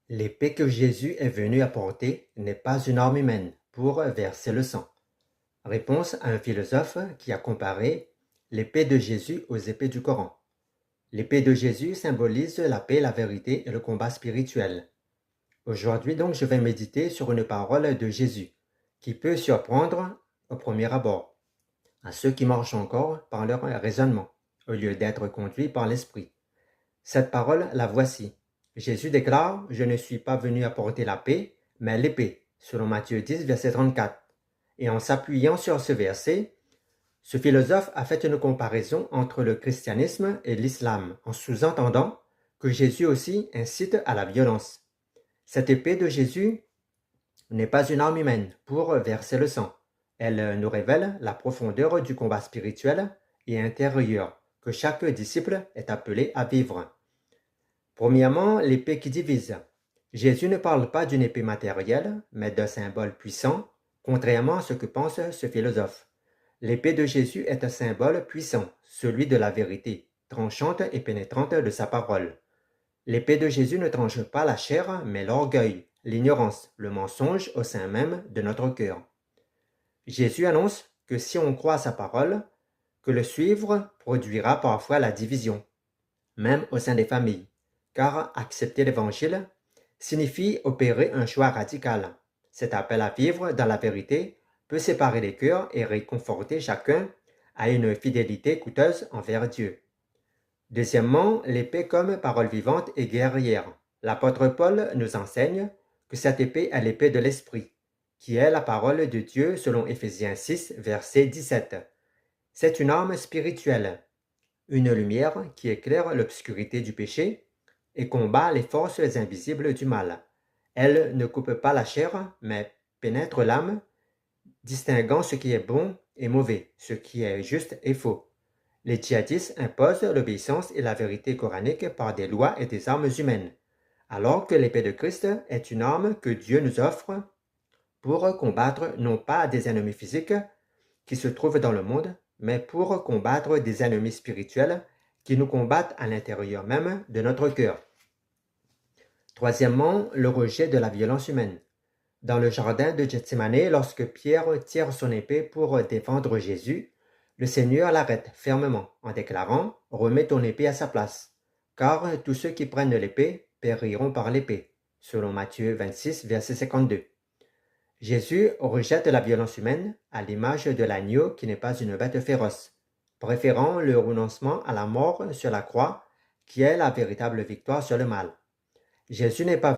L'épée que Jésus est venu apporter n'est pas une arme humaine pour verser le sang. Réponse à un philosophe qui a comparé l'épée de Jésus aux épées du Coran. L'épée de Jésus symbolise la paix, la vérité et le combat spirituel. Aujourd'hui donc je vais méditer sur une parole de Jésus qui peut surprendre au premier abord à ceux qui marchent encore par leur raisonnement au lieu d'être conduits par l'esprit. Cette parole, la voici. Jésus déclare « Je ne suis pas venu apporter la paix, mais l'épée », selon Matthieu 10, verset 34. Et en s'appuyant sur ce verset, ce philosophe a fait une comparaison entre le christianisme et l'islam, en sous-entendant que Jésus aussi incite à la violence. Cette épée de Jésus n'est pas une arme humaine pour verser le sang. Elle nous révèle la profondeur du combat spirituel et intérieur que chaque disciple est appelé à vivre. Premièrement, l'épée qui divise. Jésus ne parle pas d'une épée matérielle, mais d'un symbole puissant, contrairement à ce que pense ce philosophe. L'épée de Jésus est un symbole puissant, celui de la vérité, tranchante et pénétrante de sa parole. L'épée de Jésus ne tranche pas la chair, mais l'orgueil, l'ignorance, le mensonge au sein même de notre cœur. Jésus annonce que si on croit à sa parole, que le suivre produira parfois la division, même au sein des familles, car accepter l'évangile signifie opérer un choix radical. Cet appel à vivre dans la vérité peut séparer les cœurs et réconforter chacun à une fidélité coûteuse envers Dieu. Deuxièmement, l'épée comme parole vivante et guerrière. L'apôtre Paul nous enseigne que cette épée est l'épée de l'Esprit, qui est la parole de Dieu selon Éphésiens 6, verset 17. C'est une arme spirituelle, une lumière qui éclaire l'obscurité du péché et combat les forces invisibles du mal. Elle ne coupe pas la chair, mais pénètre l'âme, distinguant ce qui est bon et mauvais, ce qui est juste et faux. Les djihadistes imposent l'obéissance et la vérité coranique par des lois et des armes humaines, alors que l'épée de Christ est une arme que Dieu nous offre pour combattre non pas des ennemis physiques qui se trouvent dans le monde, mais pour combattre des ennemis spirituels qui nous combattent à l'intérieur même de notre cœur. Troisièmement, le rejet de la violence humaine. Dans le jardin de Gethsémane, lorsque Pierre tire son épée pour défendre Jésus, le Seigneur l'arrête fermement en déclarant « Remets ton épée à sa place, car tous ceux qui prennent l'épée périront par l'épée », selon Matthieu 26, verset 52. Jésus rejette la violence humaine à l'image de l'agneau qui n'est pas une bête féroce, préférant le renoncement à la mort sur la croix qui est la véritable victoire sur le mal. Jésus n'est pas